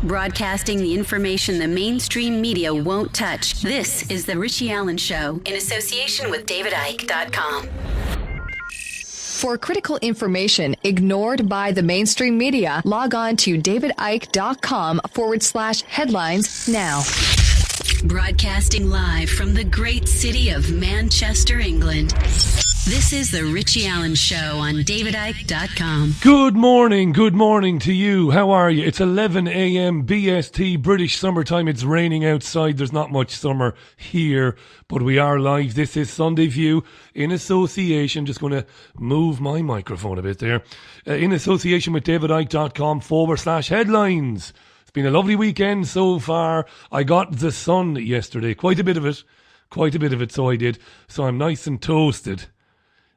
Broadcasting the information the mainstream media won't touch. This is The Richie Allen Show in association with DavidIke.com. For critical information ignored by the mainstream media, log on to DavidIke.com/headlines now. Broadcasting live from the great city of Manchester, England. This is The Richie Allen Show on DavidIke.com. Good morning to you. How are you? It's 11 a.m. BST, British summertime. It's raining outside. There's not much summer here, but we are live. This is Sunday View in association. Just going to move my microphone a bit there. In association with DavidIke.com/headlines. It's been a lovely weekend so far. I got the sun yesterday. Quite a bit of it, so I did. So I'm nice and toasted.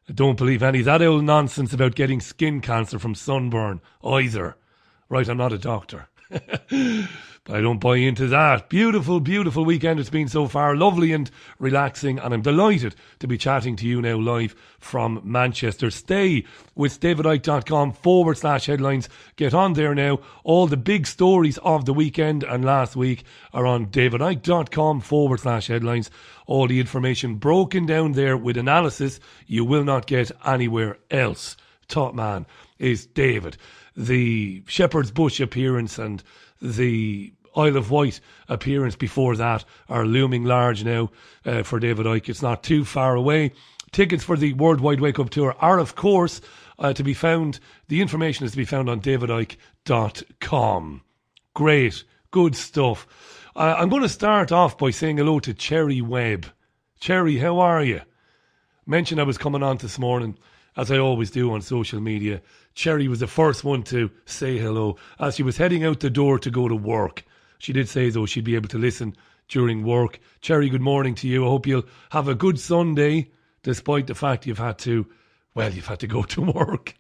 I don't believe any of that old nonsense about getting skin cancer from sunburn either. Right, I'm not a doctor. But I don't buy into that. Beautiful, beautiful weekend it's been so far. Lovely and relaxing. And I'm delighted to be chatting to you now live from Manchester. Stay with DavidIke.com/headlines. Get on there now. All the big stories of the weekend and last week are on DavidIke.com/headlines. All the information broken down there with analysis you will not get anywhere else. Top man is David. The Shepherd's Bush appearance and the Isle of Wight appearance before that are looming large now for David Icke. It's not too far away. Tickets for the Worldwide Wake Up Tour are, of course, to be found. The information is to be found on DavidIke.com. Great, good stuff. I'm going to start off by saying hello to Cherry Webb. Cherry, how are you? Mentioned I was coming on this morning, as I always do on social media. Cherry was the first one to say hello as she was heading out the door to go to work. She did say, though, she'd be able to listen during work. Cherry, good morning to you. I hope you'll have a good Sunday, despite the fact you've had to go to work.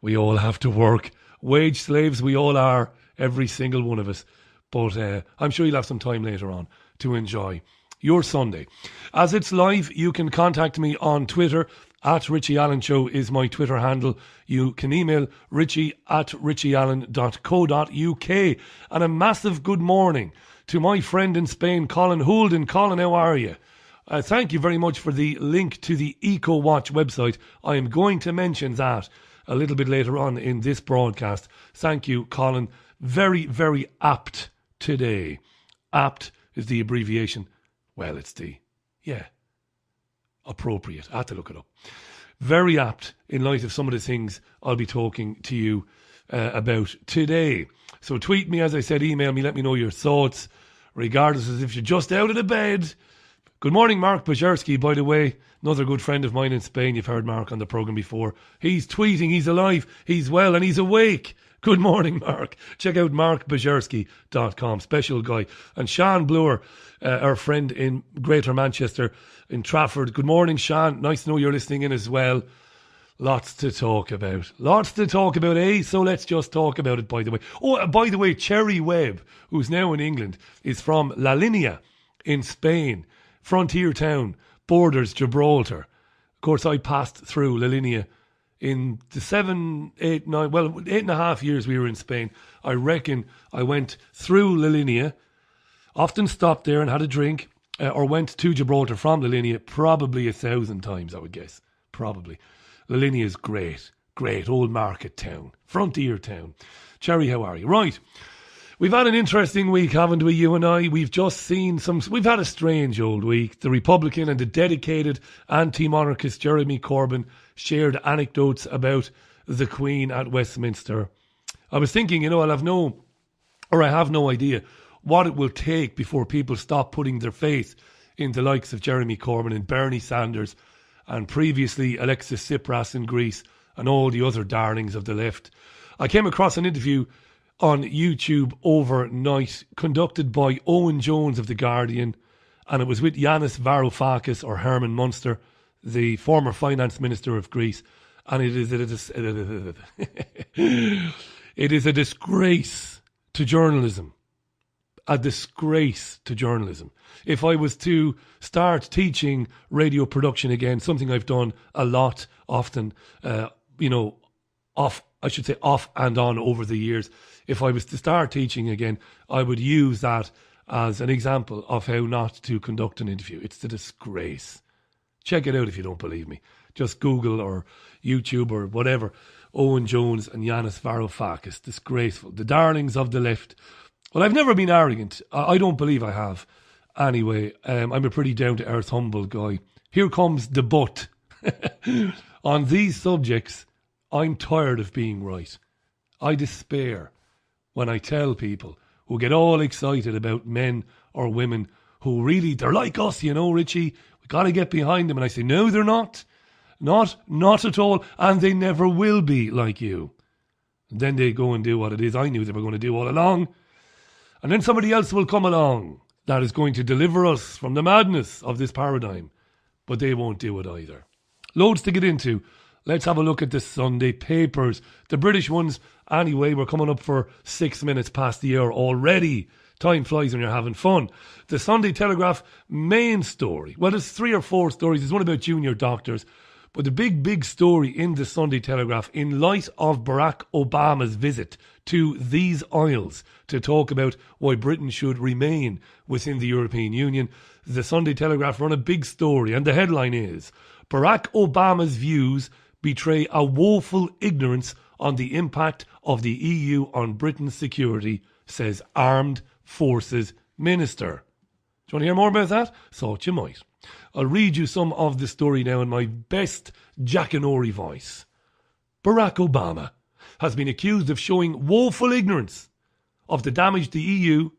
We all have to work. Wage slaves, we all are, every single one of us. But I'm sure you'll have some time later on to enjoy your Sunday. As it's live, you can contact me on Twitter. @RichieAllenShow is my Twitter handle. You can email richie@richieallen.co.uk. And a massive good morning to my friend in Spain, Colin Houlden. Colin, how are you? Thank you very much for the link to the EcoWatch website. I am going to mention that a little bit later on in this broadcast. Thank you, Colin. Very, very apt today. Apt is the abbreviation. Well, it's appropriate. I had to look it up. Very apt in light of some of the things I'll be talking to you about today. So tweet me, as I said, email me, let me know your thoughts, regardless as if you're just out of the bed. Good morning, Mark Bajerski, by the way. Another good friend of mine in Spain. You've heard Mark on the programme before. He's tweeting, he's alive, he's well, and he's awake. Good morning, Mark. Check out markbajerski.com. Special guy. And Sean Bloor, our friend in Greater Manchester, in Trafford. Good morning, Sean. Nice to know you're listening in as well. Lots to talk about. So let's just talk about it, by the way. Oh, by the way, Cherry Webb, who's now in England, is from La Linea in Spain. Frontier town, borders Gibraltar. Of course, I passed through La Linea in the 8.5 years we were in Spain. I reckon I went through La Linea, often stopped there and had a drink, or went to Gibraltar from La Linea probably 1,000 times, I would guess. Probably. La Linea is great. Great old market town. Frontier town. Cherry, how are you? Right. We've had an interesting week, haven't we, you and I? We've had a strange old week. The Republican and the dedicated anti-monarchist Jeremy Corbyn shared anecdotes about the Queen at Westminster. I was thinking, I have no idea what it will take before people stop putting their faith in the likes of Jeremy Corbyn and Bernie Sanders and previously Alexis Tsipras in Greece and all the other darlings of the left. I came across an interview on YouTube overnight conducted by Owen Jones of The Guardian, and it was with Yanis Varoufakis, or Herman Munster, the former finance minister of Greece, and it is a disgrace to journalism. A disgrace to journalism. If I was to start teaching radio production again, something I've done a lot, often, off I should say off and on over the years. If I was to start teaching again, I would use that as an example of how not to conduct an interview. It's a disgrace. Check it out if you don't believe me. Just Google or YouTube or whatever. Owen Jones and Yanis Varoufakis. Disgraceful. The darlings of the left. Well, I've never been arrogant. I don't believe I have. Anyway, I'm a pretty down-to-earth, humble guy. Here comes the but. On these subjects, I'm tired of being right. I despair when I tell people who get all excited about men or women who really, they're like us, you know, Richie. We got to get behind them. And I say, no, they're not. Not at all. And they never will be like you. And then they go and do what it is I knew they were going to do all along. And then somebody else will come along that is going to deliver us from the madness of this paradigm. But they won't do it either. Loads to get into. Let's have a look at the Sunday papers. The British ones, anyway, we're coming up for 6 minutes past the hour already. Time flies when you're having fun. The Sunday Telegraph main story. Well, there's 3 or 4 stories. There's one about junior doctors. But the big story in the Sunday Telegraph, in light of Barack Obama's visit to these isles to talk about why Britain should remain within the European Union, the Sunday Telegraph run a big story. And the headline is, Barack Obama's views betray a woeful ignorance on the impact of the EU on Britain's security, says Armed Forces Minister. Do you want to hear more about that? Thought you might. I'll read you some of the story now in my best Jackanory voice. Barack Obama has been accused of showing woeful ignorance of the damage the EU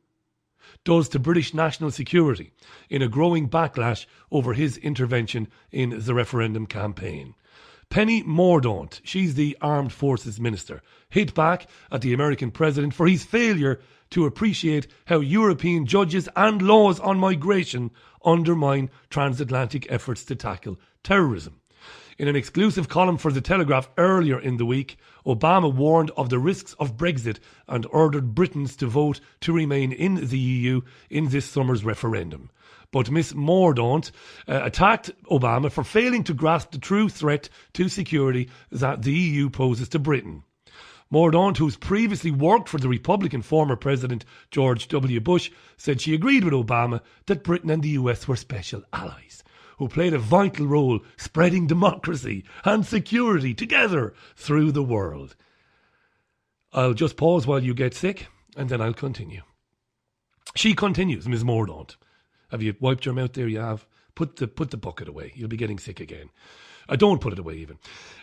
does to British national security in a growing backlash over his intervention in the referendum campaign. Penny Mordaunt, she's the Armed Forces Minister, hit back at the American president for his failure to appreciate how European judges and laws on migration undermine transatlantic efforts to tackle terrorism. In an exclusive column for The Telegraph earlier in the week, Obama warned of the risks of Brexit and ordered Britons to vote to remain in the EU in this summer's referendum. But Miss Mordaunt attacked Obama for failing to grasp the true threat to security that the EU poses to Britain. Mordaunt, who's previously worked for the Republican former President George W. Bush, said she agreed with Obama that Britain and the US were special allies who played a vital role spreading democracy and security together through the world. I'll just pause while you get sick and then I'll continue. She continues, Ms. Mordaunt. Have you wiped your mouth there? You have. Put the bucket away. You'll be getting sick again. Don't put it away even.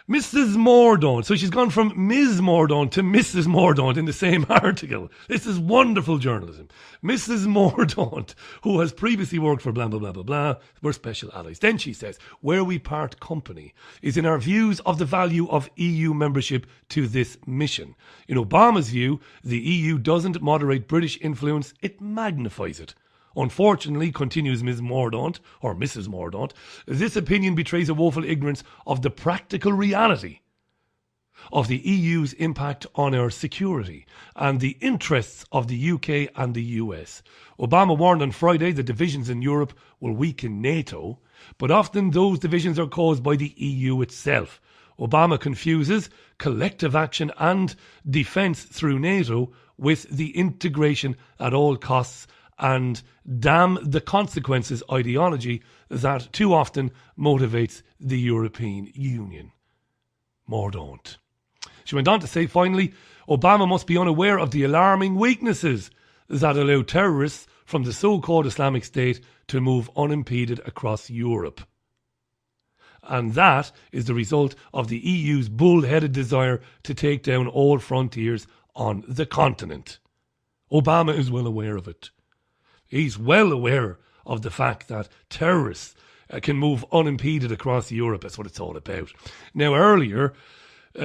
Mrs. Mordaunt. So she's gone from Ms. Mordaunt to Mrs. Mordaunt in the same article. This is wonderful journalism. Mrs. Mordaunt, who has previously worked for blah, blah, blah, blah, blah, we're special allies. Then she says, where we part company is in our views of the value of EU membership to this mission. In Obama's view, the EU doesn't moderate British influence, it magnifies it. Unfortunately, continues Ms. Mordaunt, or Mrs. Mordaunt, this opinion betrays a woeful ignorance of the practical reality of the EU's impact on our security and the interests of the UK and the US. Obama warned on Friday that divisions in Europe will weaken NATO, but often those divisions are caused by the EU itself. Obama confuses collective action and defence through NATO with the integration at all costs and damn the consequences ideology that too often motivates the European Union. Mordaunt. She went on to say, finally, Obama must be unaware of the alarming weaknesses that allow terrorists from the so-called Islamic State to move unimpeded across Europe. And that is the result of the EU's bull-headed desire to take down all frontiers on the continent. Obama is well aware of it. He's well aware of the fact that terrorists can move unimpeded across Europe. That's what it's all about. Now, earlier,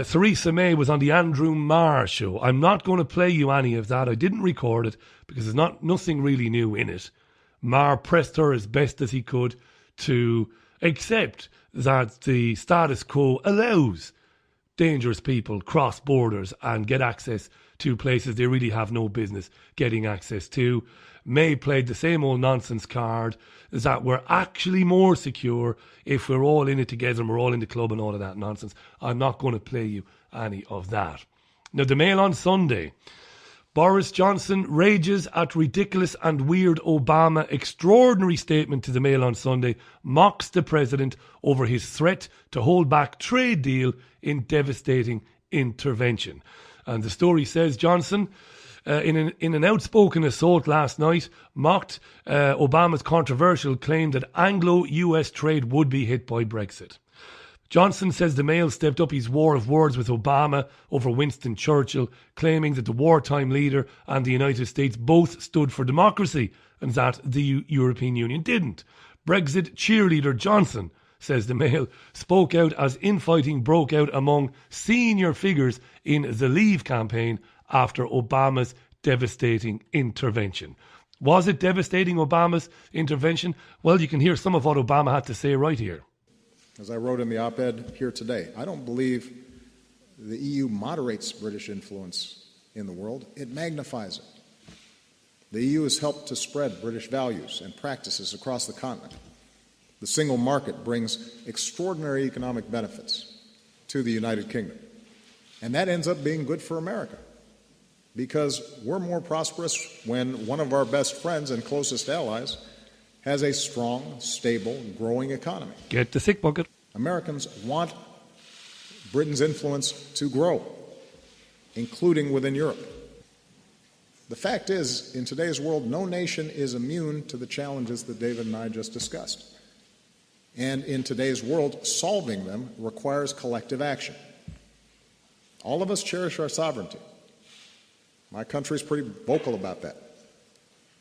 Theresa May was on the Andrew Marr show. I'm not going to play you any of that. I didn't record it because there's nothing really new in it. Marr pressed her as best as he could to accept that the status quo allows dangerous people cross borders and get access to places they really have no business getting access to. May played the same old nonsense card that we're actually more secure if we're all in it together and we're all in the club and all of that nonsense. I'm not going to play you any of that. Now, the Mail on Sunday. Boris Johnson rages at ridiculous and weird Obama. Extraordinary statement to the Mail on Sunday. Mocks the president over his threat to hold back trade deal in devastating intervention. And the story says Johnson, in an outspoken assault last night, mocked Obama's controversial claim that Anglo-US trade would be hit by Brexit. Johnson says the Mail stepped up his war of words with Obama over Winston Churchill, claiming that the wartime leader and the United States both stood for democracy and that the European Union didn't. Brexit cheerleader Johnson, says the Mail, spoke out as infighting broke out among senior figures in the Leave campaign after Obama's devastating intervention. Was it devastating, Obama's intervention? Well, you can hear some of what Obama had to say right here. As I wrote in the op-ed here today, I don't believe the EU moderates British influence in the world. It magnifies it. The EU has helped to spread British values and practices across the continent. The single market brings extraordinary economic benefits to the United Kingdom. And that ends up being good for America because we're more prosperous when one of our best friends and closest allies has a strong, stable, growing economy. Get the sick bucket. Americans want Britain's influence to grow, including within Europe. The fact is, in today's world, no nation is immune to the challenges that David and I just discussed. And in today's world, solving them requires collective action. All of us cherish our sovereignty. My country's pretty vocal about that.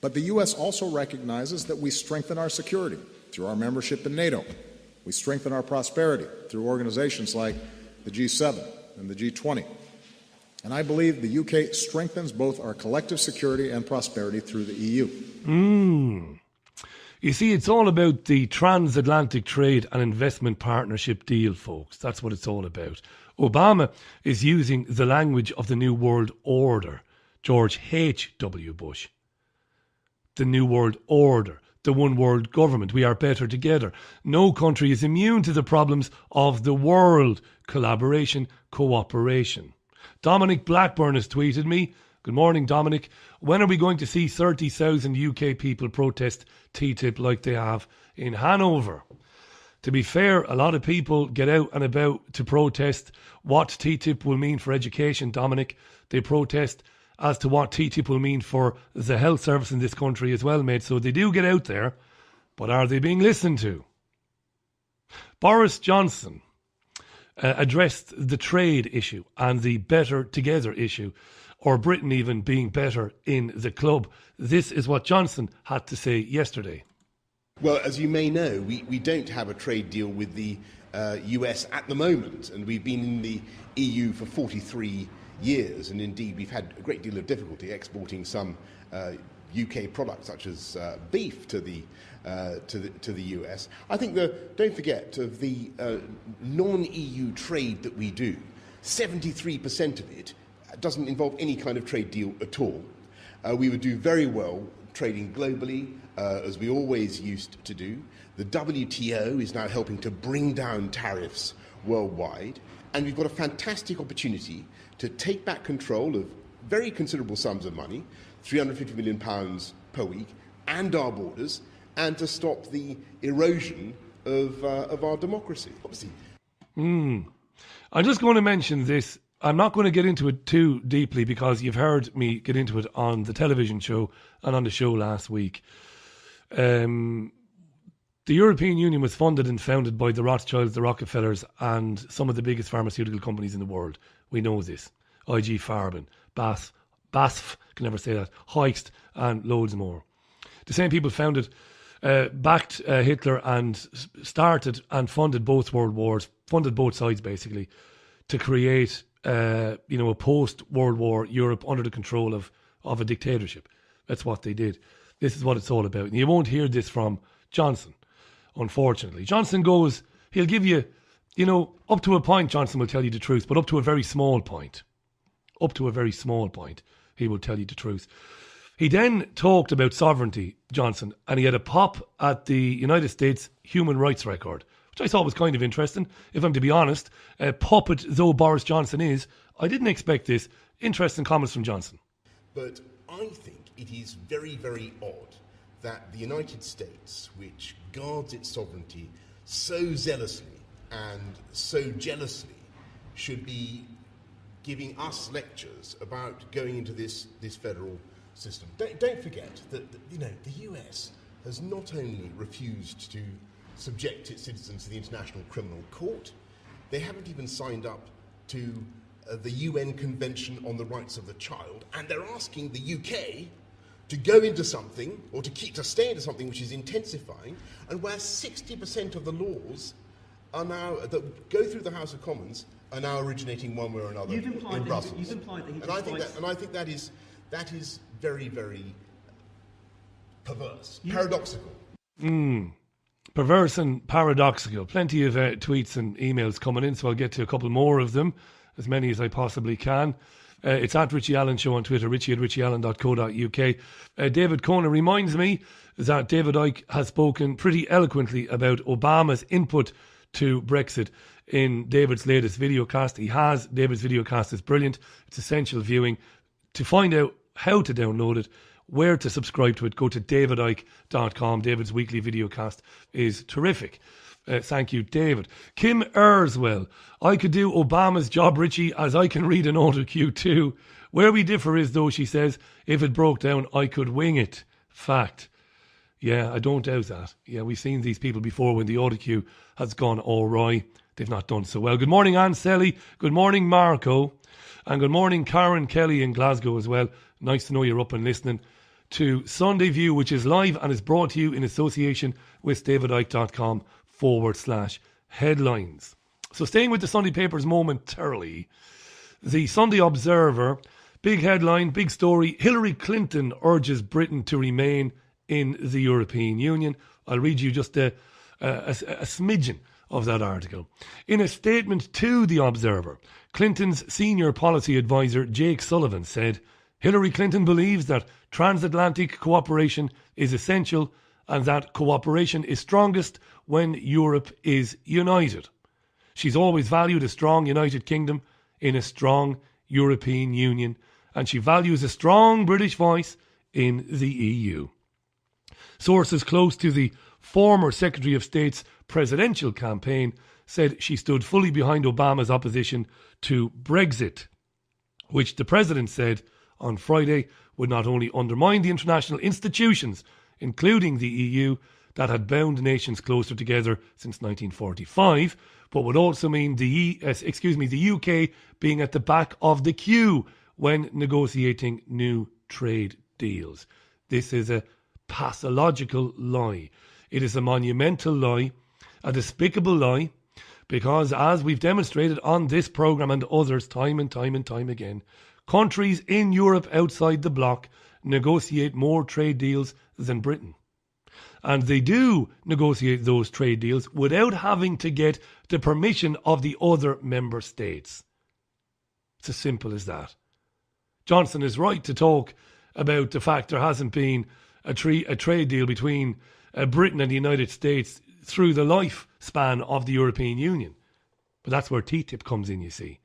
But the U.S. also recognizes that we strengthen our security through our membership in NATO. We strengthen our prosperity through organizations like the G7 and the G20. And I believe the UK strengthens both our collective security and prosperity through the EU. You see, it's all about the transatlantic trade and investment partnership deal, folks. That's what it's all about. Obama is using the language of the New World Order. George H.W. Bush. The New World Order, the one world government. We are better together. No country is immune to the problems of the world. Collaboration, cooperation. Dominic Blackburn has tweeted me. Good morning, Dominic. When are we going to see 30,000 UK people protest TTIP like they have in Hanover? To be fair, a lot of people get out and about to protest what TTIP will mean for education, Dominic. They protest as to what TTIP will mean for the health service in this country as well, mate. So they do get out there, but are they being listened to? Boris Johnson addressed the trade issue and the better together issue, or Britain even being better in the club. This is what Johnson had to say yesterday. Well, as you may know, we don't have a trade deal with the US at the moment, and we've been in the EU for 43 years, and indeed we've had a great deal of difficulty exporting some UK products such as beef to the US. I think don't forget of the non-EU trade that we do, 73% of it doesn't involve any kind of trade deal at all. We would do very well trading globally, as we always used to do. The WTO is now helping to bring down tariffs worldwide, and we've got a fantastic opportunity to take back control of very considerable sums of money, £350 million per week, and our borders, and to stop the erosion of our democracy, obviously. I'm just going to mention this. I'm not going to get into it too deeply because you've heard me get into it on the television show and on the show last week. The European Union was funded and founded by the Rothschilds, the Rockefellers, and some of the biggest pharmaceutical companies in the world. We know this. IG Farben, BASF, can never say that, Hoechst, and loads more. The same people backed Hitler and started and funded both world wars, funded both sides basically, to create a post-World War Europe under the control of a dictatorship. That's what they did. This is what it's all about. And you won't hear this from Johnson, unfortunately. Johnson goes, he'll give you, up to a point, Johnson will tell you the truth, but up to a very small point. Up to a very small point, he will tell you the truth. He then talked about sovereignty, Johnson, and he had a pop at the United States human rights record, which I thought was kind of interesting. If I'm to be honest, puppet though Boris Johnson is, I didn't expect this. Interesting comments from Johnson. But I think it is very, very odd that the United States, which guards its sovereignty so zealously and so jealously, should be giving us lectures about going into this federal system. Don't forget that the US has not only refused to subject its citizens to the International Criminal Court, they haven't even signed up to the UN Convention on the Rights of the Child, and they're asking the UK to go into something, or to stay into something which is intensifying, and where 60% of the laws are now, that go through the House of Commons, are now originating one way or another in Brussels. You've implied that he and I think that is very, very perverse, paradoxical. Perverse and paradoxical. Plenty of tweets and emails coming in, so I'll get to a couple more of them, as many as I possibly can. It's at Richie Allen Show on Twitter, richie@richieallen.co.uk. David Conner reminds me that David Icke has spoken pretty eloquently about Obama's input to Brexit in David's latest videocast. David's videocast is brilliant. It's essential viewing. To find out how to download it, where to subscribe to it, go to davidicke.com. David's weekly videocast is terrific. Thank you, David. Kim Erswell. I could do Obama's job, Richie, as I can read an autocue too. Where we differ is, though, she says, if it broke down, I could wing it. Fact. Yeah, I don't doubt that. Yeah, we've seen these people before when the autocue has gone awry. They've not done so well. Good morning, Anne Selly. Good morning, Marco. And good morning, Karen Kelly in Glasgow as well. Nice to know you're up and listening to Sunday View, which is live and is brought to you in association with davidicke.com/headlines. So staying with the Sunday papers momentarily, the Sunday Observer, big headline, big story, Hillary Clinton urges Britain to remain in the European Union. I'll read you just a smidgen of that article. In a statement to the Observer, Clinton's senior policy advisor Jake Sullivan said, Hillary Clinton believes that transatlantic cooperation is essential and that cooperation is strongest when Europe is united. She's always valued a strong United Kingdom in a strong European Union, and she values a strong British voice in the EU. Sources close to the former Secretary of State's presidential campaign said she stood fully behind Obama's opposition to Brexit, which the president said on Friday would not only undermine the international institutions, including the EU, that had bound nations closer together since 1945, but would also mean the UK being at the back of the queue when negotiating new trade deals. This is a pathological lie. It is a monumental lie, a despicable lie, because as we've demonstrated on this programme and others time and time and time again, countries in Europe outside the bloc negotiate more trade deals than Britain. And they do negotiate those trade deals without having to get the permission of the other member states. It's as simple as that. Johnson is right to talk about the fact there hasn't been a trade deal between Britain and the United States through the lifespan of the European Union. But that's where TTIP comes in, you see.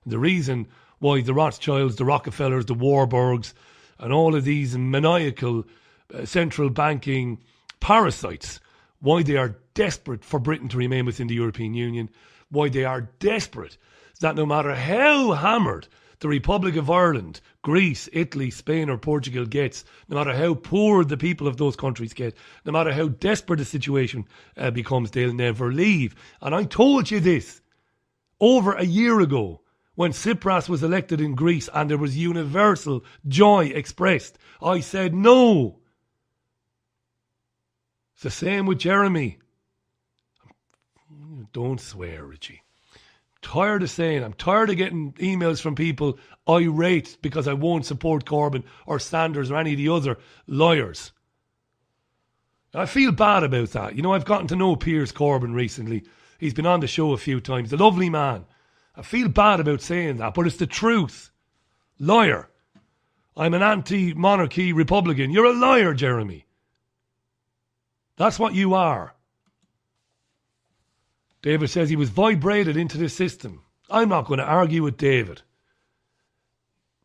The reason why the Rothschilds, the Rockefellers, the Warburgs, and all of these maniacal central banking parasites, why they are desperate for Britain to remain within the European Union, why they are desperate that no matter how hammered the Republic of Ireland, Greece, Italy, Spain or Portugal gets, no matter how poor the people of those countries get, no matter how desperate the situation becomes, they'll never leave. And I told you this over a year ago when Tsipras was elected in Greece and there was universal joy expressed. I said no. It's the same with Jeremy. Don't swear, Richie. I'm tired of getting emails from people irate because I won't support Corbyn or Sanders or any of the other liars. I feel bad about that. You know, I've gotten to know Piers Corbyn recently. He's been on the show a few times. A lovely man. I feel bad about saying that, but it's the truth. Liar. I'm an anti-monarchy Republican. You're a liar, Jeremy. That's what you are. David says he was vibrated into the system. I'm not going to argue with David.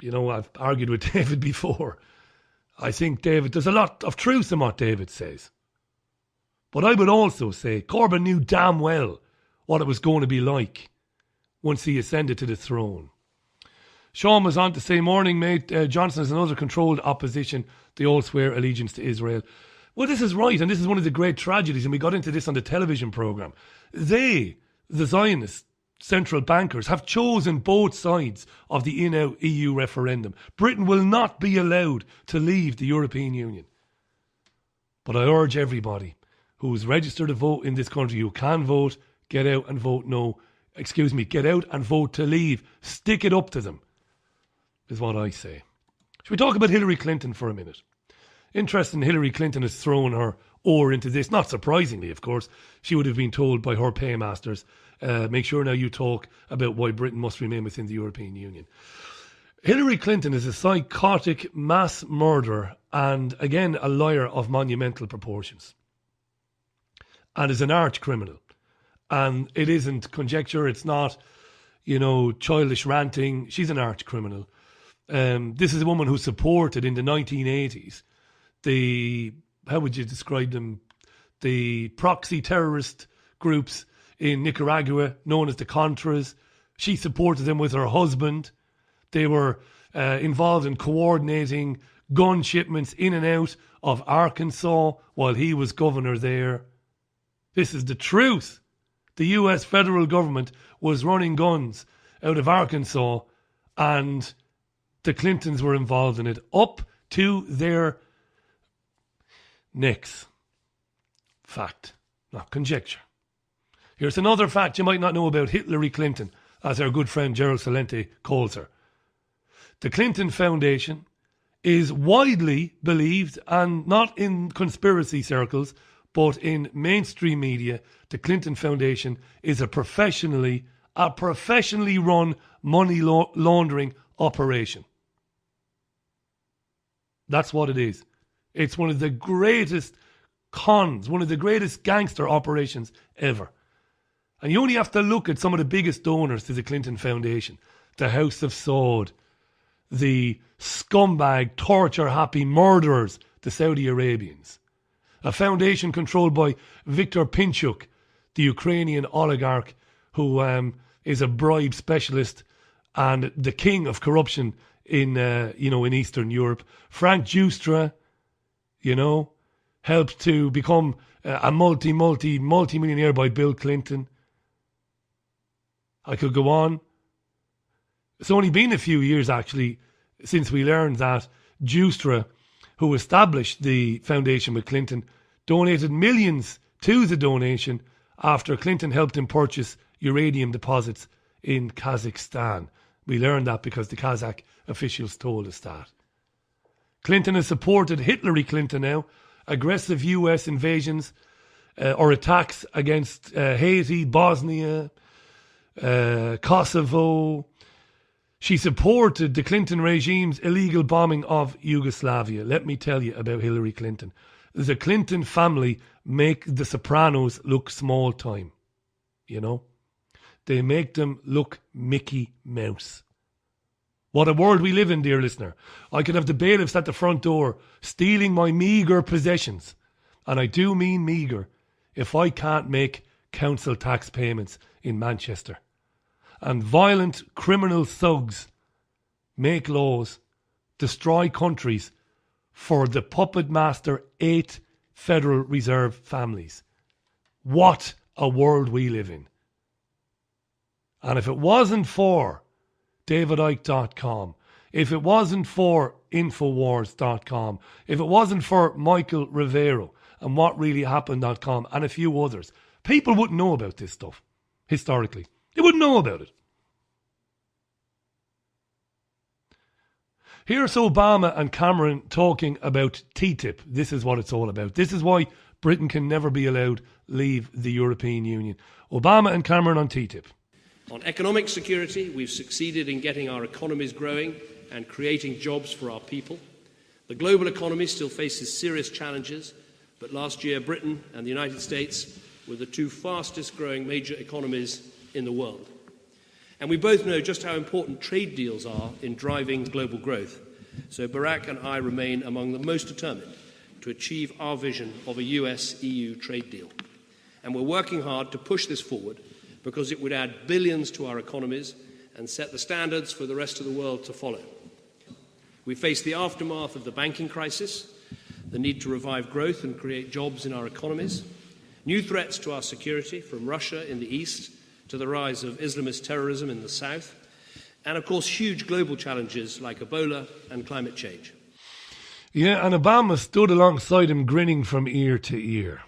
You know, I've argued with David before. I think there's a lot of truth in what David says. But I would also say Corbyn knew damn well what it was going to be like once he ascended to the throne. Sean was on to say, morning mate, Johnson is another controlled opposition. They all swear allegiance to Israel. Well, this is right, and this is one of the great tragedies, and we got into this on the television programme. They, the Zionist central bankers, have chosen both sides of the in-out EU referendum. Britain will not be allowed to leave the European Union. But I urge everybody who is registered to vote in this country, who can vote, get out and vote no. Get out and vote to leave. Stick it up to them, is what I say. Should we talk about Hillary Clinton for a minute? Interesting, Hillary Clinton has thrown her oar into this. Not surprisingly, of course. She would have been told by her paymasters, make sure now you talk about why Britain must remain within the European Union. Hillary Clinton is a psychotic mass murderer and, again, a liar of monumental proportions. And is an arch criminal. And it isn't conjecture, it's not, childish ranting. She's an arch criminal. This is a woman who supported in the 1980s how would you describe them? The proxy terrorist groups in Nicaragua, known as the Contras. She supported them with her husband. They were involved in coordinating gun shipments in and out of Arkansas while he was governor there. This is the truth. The US federal government was running guns out of Arkansas and the Clintons were involved in it up to their necks. Fact, not conjecture. Here's another fact you might not know about Hillary Clinton, as our good friend Gerald Celente calls her. The Clinton Foundation is widely believed, and not in conspiracy circles, but in mainstream media, the Clinton Foundation is a professionally run money laundering operation. That's what it is. It's one of the greatest cons, one of the greatest gangster operations ever. And you only have to look at some of the biggest donors to the Clinton Foundation. The House of Saud, the scumbag, torture-happy murderers, the Saudi Arabians. A foundation controlled by Viktor Pinchuk, the Ukrainian oligarch who is a bribe specialist and the king of corruption in Eastern Europe. Frank Giustra, helped to become a multi-millionaire by Bill Clinton. I could go on. It's only been a few years, actually, since we learned that Giustra, who established the foundation with Clinton, donated millions to the donation after Clinton helped him purchase uranium deposits in Kazakhstan. We learned that because the Kazakh officials told us that. Clinton has supported Hillary Clinton now, aggressive US invasions or attacks against Haiti, Bosnia, Kosovo. She supported the Clinton regime's illegal bombing of Yugoslavia. Let me tell you about Hillary Clinton. The Clinton family make the Sopranos look small time. They make them look Mickey Mouse. What a world we live in, dear listener. I could have the bailiffs at the front door stealing my meagre possessions. And I do mean meagre if I can't make council tax payments in Manchester. And violent criminal thugs make laws, destroy countries for the puppet master 8 Federal Reserve families. What a world we live in. And if it wasn't for davidicke.com, if it wasn't for Infowars.com, if it wasn't for Michael Rivero and whatreallyhappened.com and a few others, people wouldn't know about this stuff, historically. They wouldn't know about it. Here's Obama and Cameron talking about TTIP. This is what it's all about. This is why Britain can never be allowed leave the European Union. Obama and Cameron on TTIP. On economic security, we've succeeded in getting our economies growing and creating jobs for our people. The global economy still faces serious challenges, but last year Britain and the United States were the 2 fastest growing major economies in the world. And we both know just how important trade deals are in driving global growth. So Barack and I remain among the most determined to achieve our vision of a US-EU trade deal. And we're working hard to push this forward because it would add billions to our economies and set the standards for the rest of the world to follow. We face the aftermath of the banking crisis, the need to revive growth and create jobs in our economies, new threats to our security from Russia in the east to the rise of Islamist terrorism in the south, and of course huge global challenges like Ebola and climate change. Yeah, and Obama stood alongside him grinning from ear to ear.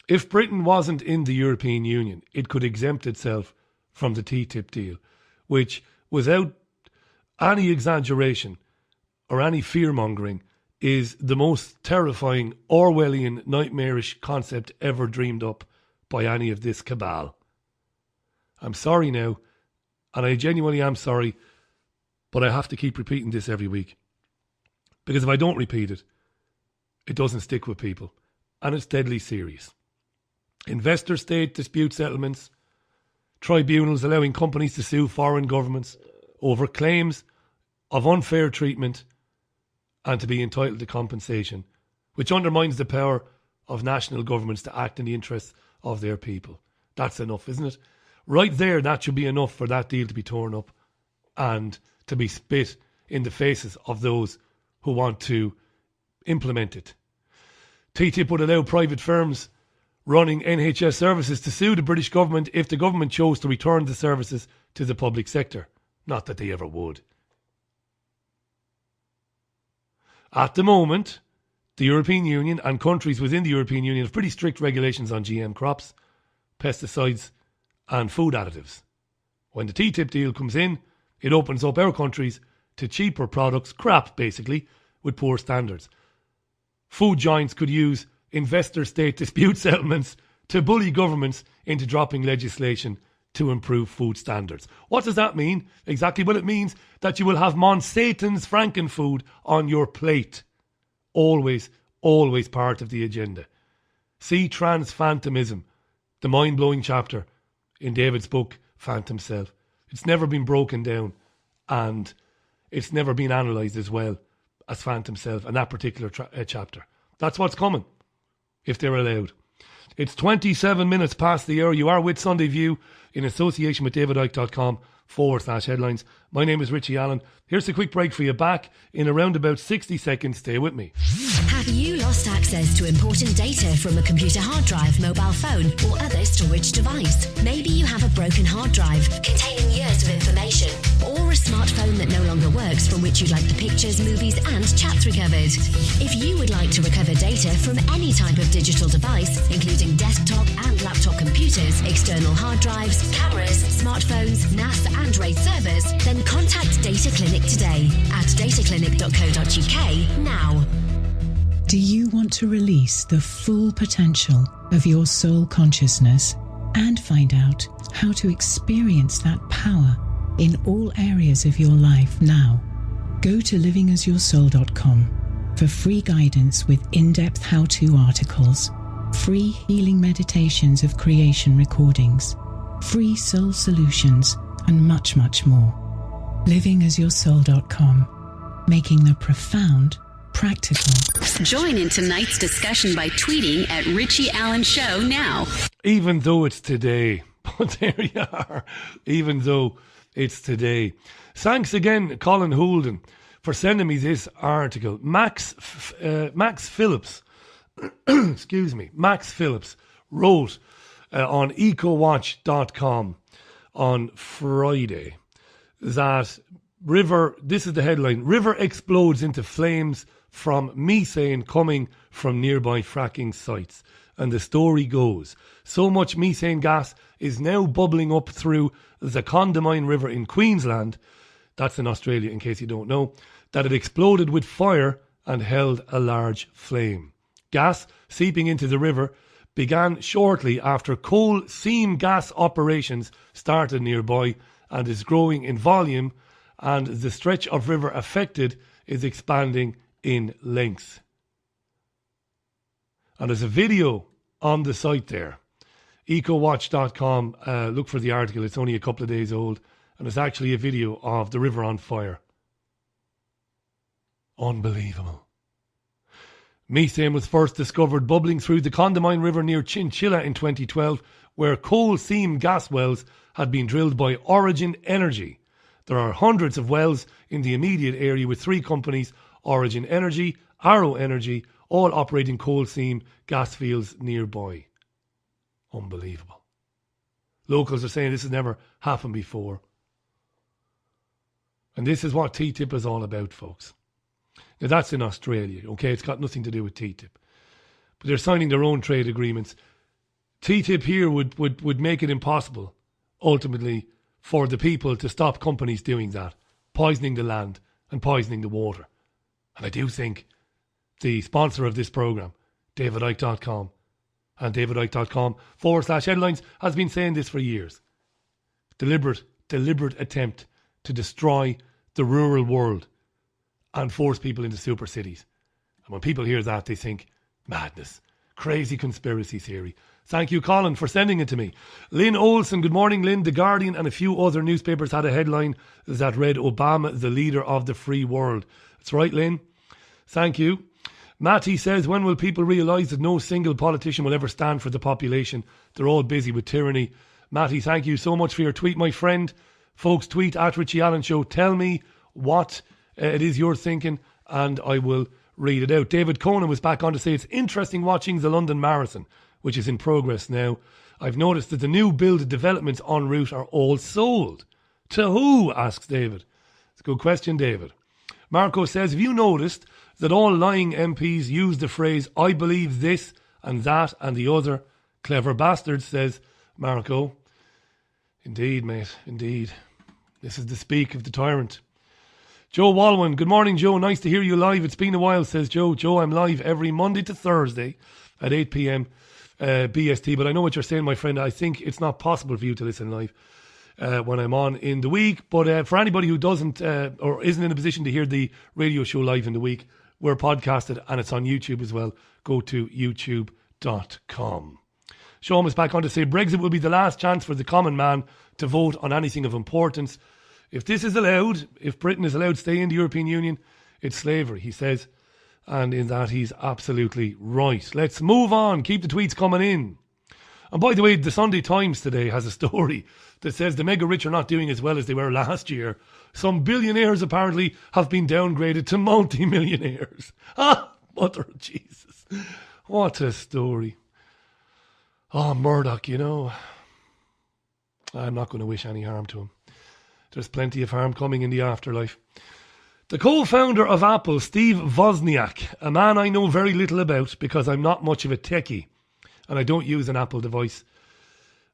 If Britain wasn't in the European Union, it could exempt itself from the TTIP deal, which, without any exaggeration or any fear-mongering, is the most terrifying, Orwellian, nightmarish concept ever dreamed up by any of this cabal. I'm sorry now, and I genuinely am sorry, but I have to keep repeating this every week. Because if I don't repeat it, it doesn't stick with people, and it's deadly serious. Investor-state dispute settlements, tribunals allowing companies to sue foreign governments over claims of unfair treatment and to be entitled to compensation, which undermines the power of national governments to act in the interests of their people. That's enough, isn't it? Right there, that should be enough for that deal to be torn up and to be spit in the faces of those who want to implement it. TTIP would allow private firms running NHS services to sue the British government if the government chose to return the services to the public sector. Not that they ever would. At the moment, the European Union and countries within the European Union have pretty strict regulations on GM crops, pesticides and food additives. When the TTIP deal comes in, it opens up our countries to cheaper products, crap basically, with poor standards. Food giants could use investor-state dispute settlements to bully governments into dropping legislation to improve food standards. What does that mean? Exactly. Well, it means that you will have Monsatan's frankenfood on your plate. Always, always part of the agenda. See Transphantomism, the mind-blowing chapter in David's book, Phantom Self. It's never been broken down and it's never been analysed as well as Phantom Self and that particular chapter. That's what's coming, if they're allowed. It's 27 minutes past the hour. You are with Sunday View in association with davidicke.com/headlines. My name is Richie Allen. Here's a quick break for you. Back in around about 60 seconds. Stay with me. Have you lost access to important data from a computer hard drive, mobile phone, or other storage device? Maybe you have a broken hard drive containing years of information, or a smartphone that no longer works from which you'd like the pictures, movies, and chats recovered. If you would like to recover data from any type of digital device, including desktop and laptop computers, external hard drives, cameras, smartphones, NAS, and RAID servers, then contact Data Clinic today at dataclinic.co.uk now. Do you want to release the full potential of your soul consciousness and find out how to experience that power in all areas of your life now? Go to livingasyoursoul.com for free guidance with in-depth how-to articles, free healing meditations of creation recordings, free soul solutions, and much, much more. livingasyoursoul.com, making the profound practical. Join in tonight's discussion by tweeting at Richie Allen Show now. Even though it's today. But there you are. Even though it's today. Thanks again, Colin Houlden, for sending me this article. Max Phillips, excuse me, Max Phillips wrote on ecowatch.com on Friday that this is the headline, river explodes into flames from methane coming from nearby fracking sites. And the story goes, so much methane gas is now bubbling up through the Condamine River in Queensland, that's in Australia in case you don't know, that it exploded with fire and held a large flame. Gas seeping into the river began shortly after coal seam gas operations started nearby and is growing in volume, and the stretch of river affected is expanding in length. And there's a video on the site there, ecowatch.com. Look for the article. It's only a couple of days old And it's actually a video of the river on fire. Unbelievable. Methane was first discovered bubbling through the Condamine River near Chinchilla in 2012, where coal seam gas wells had been drilled by Origin Energy. There are hundreds of wells in the immediate area with 3 companies, Origin Energy, Arrow Energy, all operating coal seam gas fields nearby. Unbelievable. Locals are saying this has never happened before. And this is what TTIP is all about, folks. Now that's in Australia, okay? It's got nothing to do with TTIP. But they're signing their own trade agreements. TTIP here would make it impossible, ultimately, for the people to stop companies doing that, poisoning the land and poisoning the water. And I do think the sponsor of this programme, davidicke.com, and davidicke.com/headlines, has been saying this for years. Deliberate attempt to destroy the rural world and force people into super cities. And when people hear that, they think, madness, crazy conspiracy theory. Thank you, Colin, for sending it to me. Lynn Olson, good morning, Lynn. The Guardian and a few other newspapers had a headline that read, Obama, the leader of the free world. That's right, Lynn. Thank you. Matty says, when will people realise that no single politician will ever stand for the population? They're all busy with tyranny. Matty, thank you so much for your tweet, my friend. Folks, tweet at Richie Allen Show. Tell me what it is you're thinking, and I will read it out. David Conan was back on to say, it's interesting watching the London Marathon, which is in progress now. I've noticed that the new build developments en route are all sold. To who? Asks David. It's a good question, David. Marco says, have you noticed that all lying MPs use the phrase, I believe this and that and the other? Clever bastards, says Marco. Indeed, mate, indeed. This is the speak of the tyrant. Joe Walwyn, good morning, Joe. Nice to hear you live. It's been a while, says Joe. Joe, I'm live every Monday to Thursday at 8 p.m. BST. But I know what you're saying, my friend. I think it's not possible for you to listen live when I'm on in the week. But for anybody who doesn't or isn't in a position to hear the radio show live in the week, we're podcasted and it's on YouTube as well. Go to youtube.com. Sean was back on to say, Brexit will be the last chance for the common man to vote on anything of importance. If this is allowed, if Britain is allowed to stay in the European Union, it's slavery, he says. And in that, he's absolutely right. Let's move on. Keep the tweets coming in. And by the way, the Sunday Times today has a story that says the mega rich are not doing as well as they were last year. Some billionaires apparently have been downgraded to multi-millionaires. Ah, mother of Jesus. What a story. Oh, Murdoch, you know. I'm not going to wish any harm to him. There's plenty of harm coming in the afterlife. The co-founder of Apple, Steve Wozniak, a man I know very little about because I'm not much of a techie and I don't use an Apple device.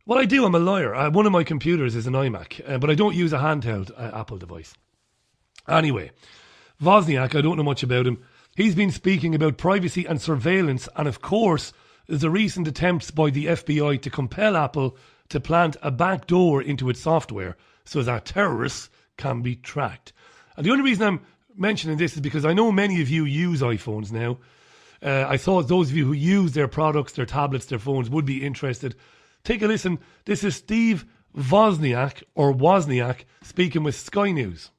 Well, I do, I'm a liar. One of my computers is an iMac, but I don't use a handheld Apple device. Anyway, Wozniak, I don't know much about him. He's been speaking about privacy and surveillance, and of course, the recent attempts by the FBI to compel Apple to plant a back door into its software so that terrorists can be tracked. And the only reason I'm mentioning this is because I know many of you use iPhones now. I thought those of you who use their products, their tablets, their phones would be interested. Take a listen. This is Steve Wozniak speaking with Sky News.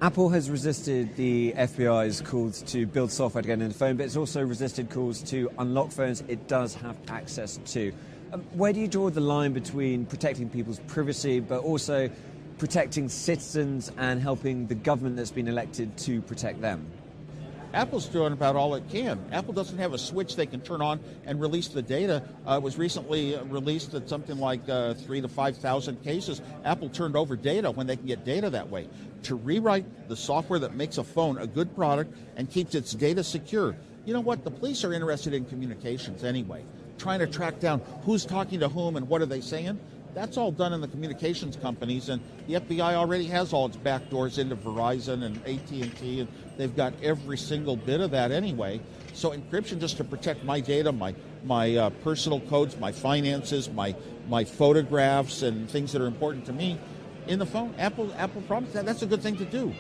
Apple has resisted the FBI's calls to build software to get into the phone, but it's also resisted calls to unlock phones it does have access to. Where do you draw the line between protecting people's privacy, but also protecting citizens and helping the government that's been elected to protect them? Apple's doing about all it can. Apple doesn't have a switch they can turn on and release the data. It was recently released that something like 3,000 to 5,000 cases, Apple turned over data when they can get data that way. To rewrite the software that makes a phone a good product and keeps its data secure. You know what? The police are interested in communications anyway, trying to track down who's talking to whom and what are they saying. That's all done in the communications companies, and the FBI already has all its backdoors into Verizon and AT&T, and they've got every single bit of that anyway. So encryption just to protect my data, my personal codes, my finances, my photographs, and things that are important to me in the phone. Apple promised that. That's a good thing to do.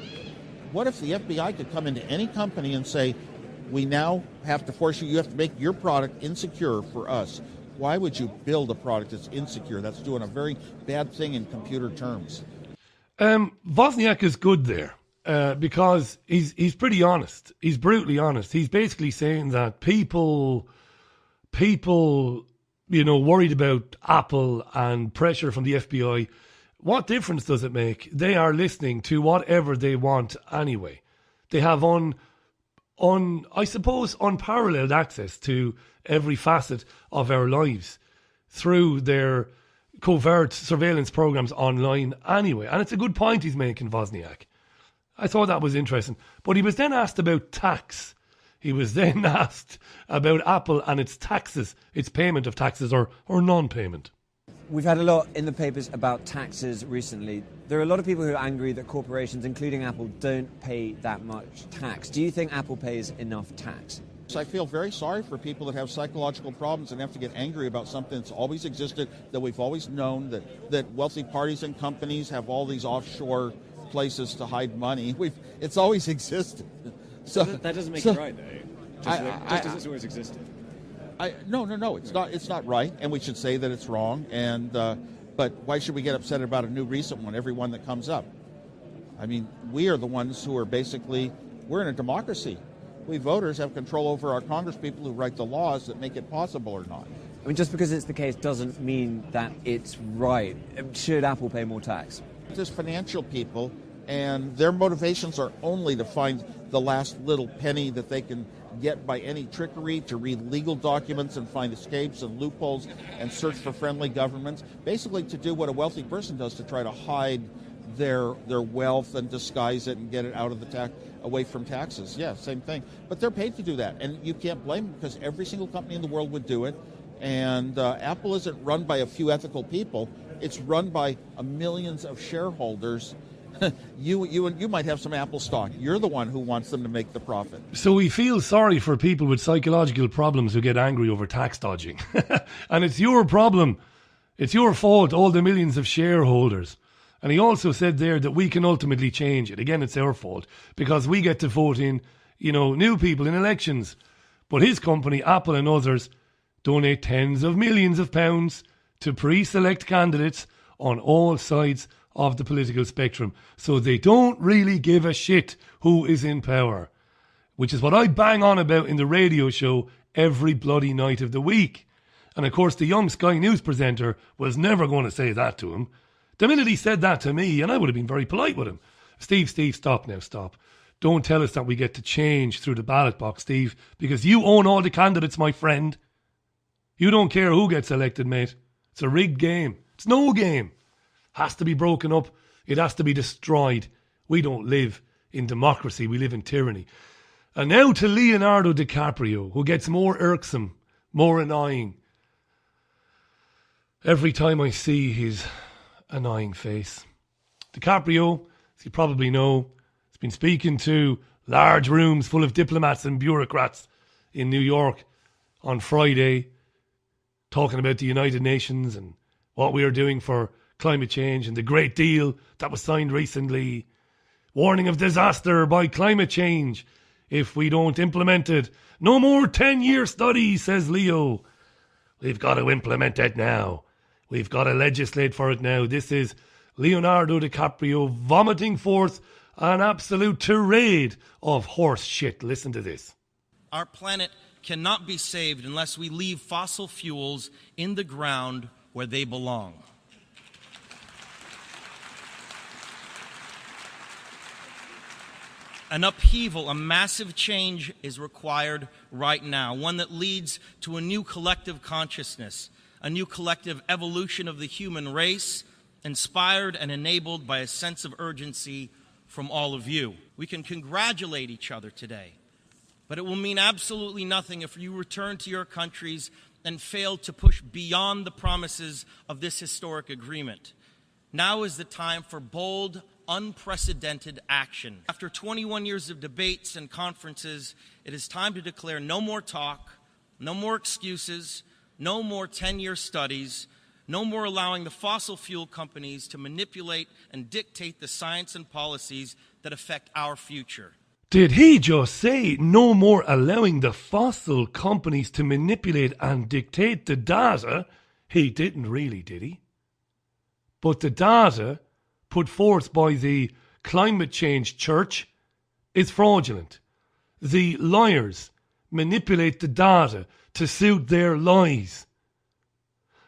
What if the FBI could come into any company and say, we now have to force you have to make your product insecure for us. Why would you build a product that's insecure? That's doing a very bad thing in computer terms. Wozniak is good there because he's pretty honest. He's brutally honest. He's basically saying that people, worried about Apple and pressure from the FBI, what difference does it make? They are listening to whatever they want anyway. They have unparalleled access to every facet of our lives through their covert surveillance programs online anyway. And it's a good point he's making, Wozniak. I thought that was interesting. But he was then asked about tax. He was then asked about Apple and its taxes, its payment of taxes or non-payment. We've had a lot in the papers about taxes recently. There are a lot of people who are angry that corporations, including Apple, don't pay that much tax. Do you think Apple pays enough tax? I feel very sorry for people that have psychological problems and have to get angry about something that's always existed, that we've always known, that wealthy parties and companies have all these offshore places to hide money. It's always existed. So that doesn't make it right, though. Just as it's always existed. No. It's not right, and we should say that it's wrong. And but why should we get upset about a new recent one? Every one that comes up. I mean, we are the ones who are we're in a democracy. We voters have control over our congresspeople who write the laws that make it possible or not. I mean, just because it's the case doesn't mean that it's right. Should Apple pay more tax? There's financial people, and their motivations are only to find the last little penny that they can get by any trickery, to read legal documents and find escapes and loopholes and search for friendly governments. Basically to do what a wealthy person does, to try to hide their wealth and disguise it and get it out of away from taxes. Yeah, same thing. But they're paid to do that, and you can't blame them because every single company in the world would do it. And Apple isn't run by a few ethical people. It's run by millions of shareholders. You might have some Apple stock. You're the one who wants them to make the profit. So we feel sorry for people with psychological problems who get angry over tax dodging. And it's your problem. It's your fault, all the millions of shareholders. And he also said there that we can ultimately change it. Again, it's our fault because we get to vote in, new people in elections. But his company, Apple and others, donate tens of millions of pounds to pre-select candidates on all sides of the political spectrum. So they don't really give a shit who is in power, which is what I bang on about in the radio show every bloody night of the week. And of course, the young Sky News presenter was never going to say that to him. The minute he said that to me, and I would have been very polite with him. Steve, stop now, stop. Don't tell us that we get to change through the ballot box, Steve, because you own all the candidates, my friend. You don't care who gets elected, mate. It's a rigged game. It's no game. Has to be broken up. It has to be destroyed. We don't live in democracy. We live in tyranny. And now to Leonardo DiCaprio, who gets more irksome, more annoying every time I see his annoying face. DiCaprio, as you probably know, has been speaking to large rooms full of diplomats and bureaucrats in New York on Friday, talking about the United Nations and what we are doing for climate change and the great deal that was signed recently. Warning of disaster by climate change if we don't implement it. No more 10-year studies, says Leo. We've got to implement it now. We've got to legislate for it now. This is Leonardo DiCaprio vomiting forth an absolute tirade of horse shit. Listen to this. Our planet cannot be saved unless we leave fossil fuels in the ground where they belong. An upheaval, a massive change is required right now, one that leads to a new collective consciousness, a new collective evolution of the human race, inspired and enabled by a sense of urgency from all of you. We can congratulate each other today, but it will mean absolutely nothing if you return to your countries and fail to push beyond the promises of this historic agreement. Now is the time for bold, unprecedented action. After 21 years of debates and conferences, it is time to declare no more talk, no more excuses, no more 10-year studies, no more allowing the fossil fuel companies to manipulate and dictate the science and policies that affect our future. Did he just say no more allowing the fossil companies to manipulate and dictate the data? He didn't really, did he? But the data put forth by the climate change church is fraudulent. The liars manipulate the data to suit their lies.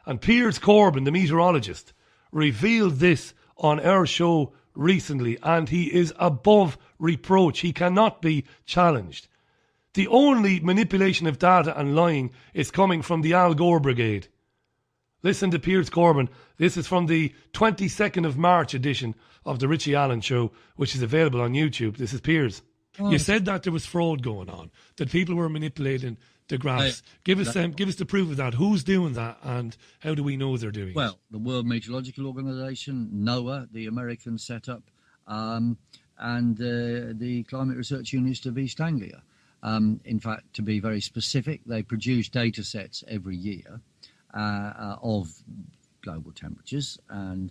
And Piers Corbyn, the meteorologist, revealed this on our show recently, and he is above reproach. He cannot be challenged. The only manipulation of data and lying is coming from the Al Gore Brigade. Listen to Piers Corbyn. This is from the 22nd of March edition of the Richie Allen Show, which is available on YouTube. This is Piers. You said that there was fraud going on, that people were manipulating the graphs. Give us the proof of that. Who's doing that, and how do we know they're doing it? Well, the World Meteorological Organization, NOAA, the American setup, and the Climate Research Unit of East Anglia. In fact, to be very specific, they produce data sets every year of global temperatures, and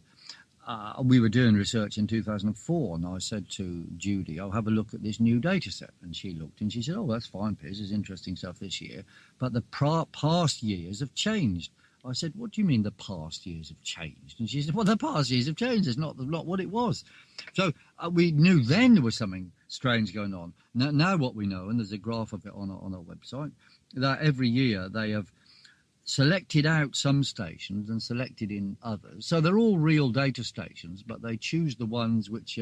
we were doing research in 2004, and I said to Judy, I'll have a look at this new data set. And she looked and she said, oh, that's fine, Piers, there's interesting stuff this year, but the past years have changed. I said, what do you mean the past years have changed? And she said, well, the past years have changed. It's not what it was. So we knew then there was something strange going on. Now what we know, and there's a graph of it on our website, that every year they have selected out some stations and selected in others. So they're all real data stations, but they choose the ones which,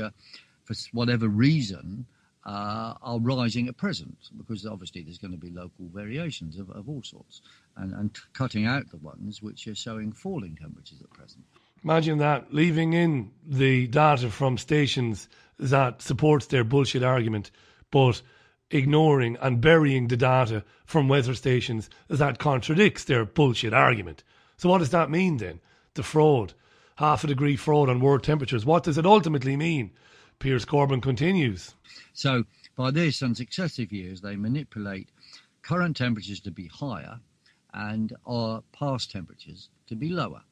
for whatever reason, are rising at present, because obviously there's going to be local variations of all sorts, and cutting out the ones which are showing falling temperatures at present. Imagine that, leaving in the data from stations that supports their bullshit argument, but ignoring and burying the data from weather stations that contradicts their bullshit argument. So what does that mean then? The fraud. Half a degree fraud on world temperatures. What does it ultimately mean? Piers Corbyn continues. So by this and successive years, they manipulate current temperatures to be higher and our past temperatures to be lower.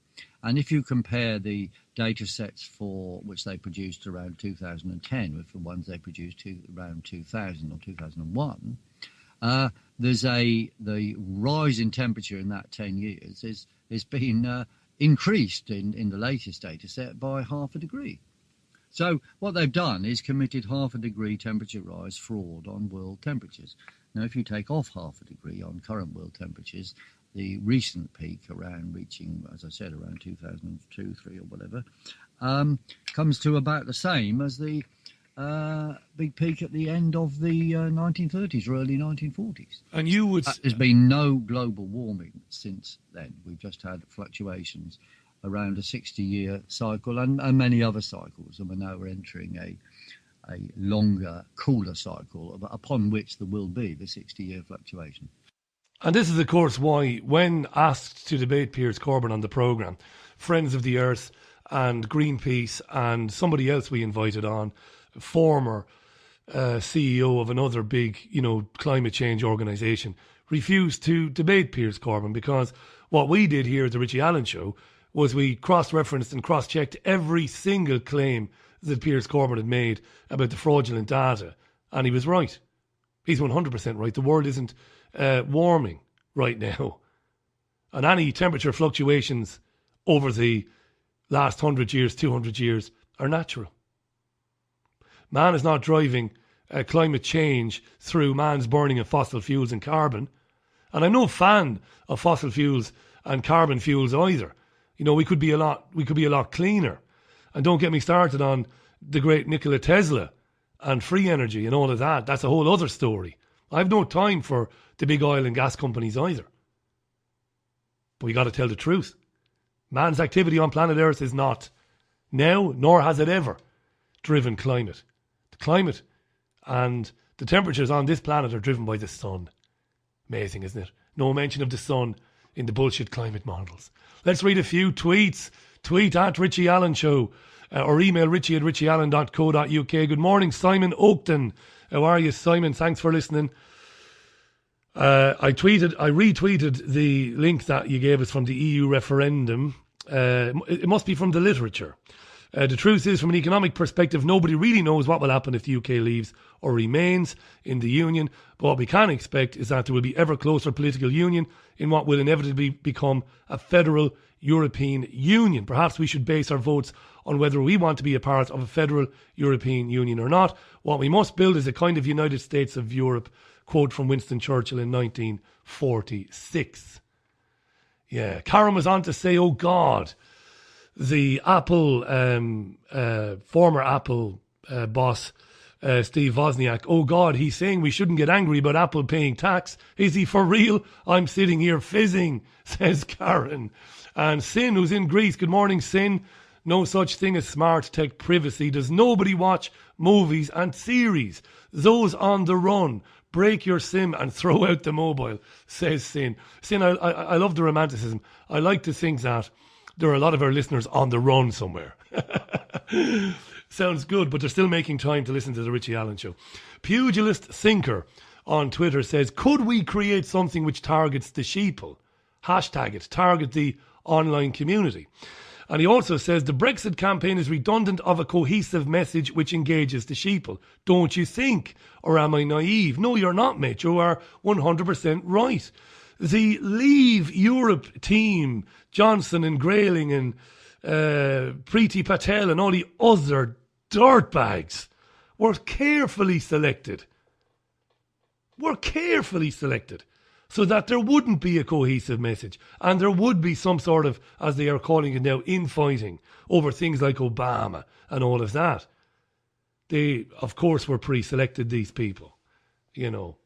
And if you compare the data sets for which they produced around 2010 with the ones they produced around 2000 or 2001, there's the rise in temperature in that 10 years is been increased in the latest data set by half a degree. So what they've done is committed half a degree temperature rise fraud on world temperatures. Now, if you take off half a degree on current world temperatures, the recent peak around reaching, as I said, around 2002, 3 or whatever, comes to about the same as the big peak at the end of the 1930s or early 1940s. And you would... There's been no global warming since then. We've just had fluctuations around a 60-year cycle and many other cycles, and we're entering a longer, cooler cycle upon which there will be the 60-year fluctuation. And this is, of course, why, when asked to debate Piers Corbyn on the programme, Friends of the Earth and Greenpeace and somebody else we invited on, former CEO of another big, climate change organisation, refused to debate Piers Corbyn, because what we did here at the Richie Allen Show was we cross-referenced and cross-checked every single claim that Piers Corbyn had made about the fraudulent data, and he was right. He's 100% right. The world isn't warming right now, and any temperature fluctuations over the last 100 years, 200 years are natural. Man is not driving climate change through man's burning of fossil fuels and carbon, and I'm no fan of fossil fuels and carbon fuels either. We could be a lot cleaner, and don't get me started on the great Nikola Tesla and free energy and all of that. That's a whole other story. I have no time for the big oil and gas companies either. But we got to tell the truth. Man's activity on planet Earth is not now, nor has it ever, driven climate. The climate and the temperatures on this planet are driven by the sun. Amazing, isn't it? No mention of the sun in the bullshit climate models. Let's read a few tweets. Tweet at Richie Allen Show or email richie@richieallen.co.uk. Good morning, Simon Oakton. How are you, Simon? Thanks for listening. I retweeted the link that you gave us from the EU referendum. It must be from the literature. The truth is, from an economic perspective, nobody really knows what will happen if the UK leaves or remains in the Union. But what we can expect is that there will be ever closer political union in what will inevitably become a federal European Union. Perhaps we should base our votes on whether we want to be a part of a federal European Union or not. What we must build is a kind of United States of Europe, quote from Winston Churchill in 1946. Yeah, Karen was on to say, oh God, the Apple, former Apple boss, Steve Wozniak, oh God, he's saying we shouldn't get angry about Apple paying tax. Is he for real? I'm sitting here fizzing, says Karen. And Sin, who's in Greece, good morning, Sin. No such thing as smart tech privacy. Does nobody watch movies and series? Those on the run. Break your SIM and throw out the mobile, says Sin. Sin, I love the romanticism. I like to think that there are a lot of our listeners on the run somewhere. Sounds good, but they're still making time to listen to the Richie Allen Show. Pugilist Thinker on Twitter says, could we create something which targets the sheeple? Hashtag it, target the online community. And he also says, the Brexit campaign is redundant of a cohesive message which engages the sheeple. Don't you think? Or am I naive? No, you're not, mate. You are 100% right. The Leave Europe team, Johnson and Grayling and Preeti Patel and all the other dirtbags were carefully selected. So that there wouldn't be a cohesive message and there would be some sort of, as they are calling it now, infighting over things like Obama and all of that. They, of course, were pre-selected, these people. You know,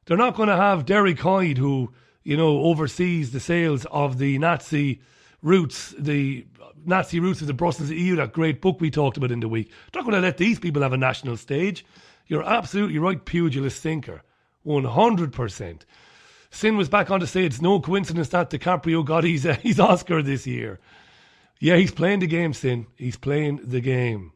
they're not going to have Derek Hyde, who, you know, oversees the sales of the Nazi roots of the Brussels EU, that great book we talked about in the week. They're not going to let these people have a national stage. You're absolutely right, Pugilist Thinker. 100%. Sin was back on to say it's no coincidence that DiCaprio got his Oscar this year. Yeah, he's playing the game, Sin. He's playing the game.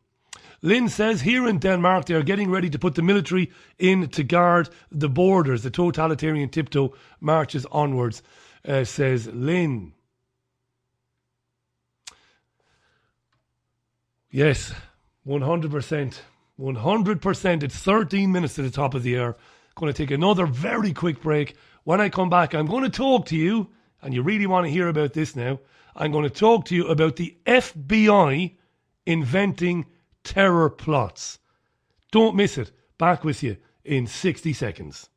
Lynn says, here in Denmark, they are getting ready to put the military in to guard the borders. The totalitarian tiptoe marches onwards, says Lynn. Yes, 100%. 100%. It's 13 minutes to the top of the hour. Going to take another very quick break. When I come back, I'm going to talk to you, and you really want to hear about this now, I'm going to talk to you about the FBI inventing terror plots. Don't miss it. Back with you in 60 seconds.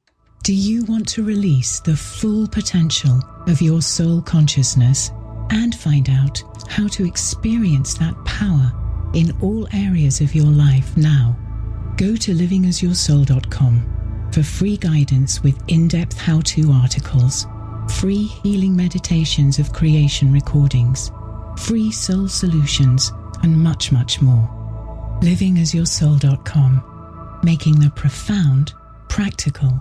Do you want to release the full potential of your soul consciousness and find out how to experience that power in all areas of your life now? Go to livingasyoursoul.com for free guidance with in-depth how-to articles, free healing meditations of creation recordings, free soul solutions, and much, much more. livingasyoursoul.com, making the profound practical.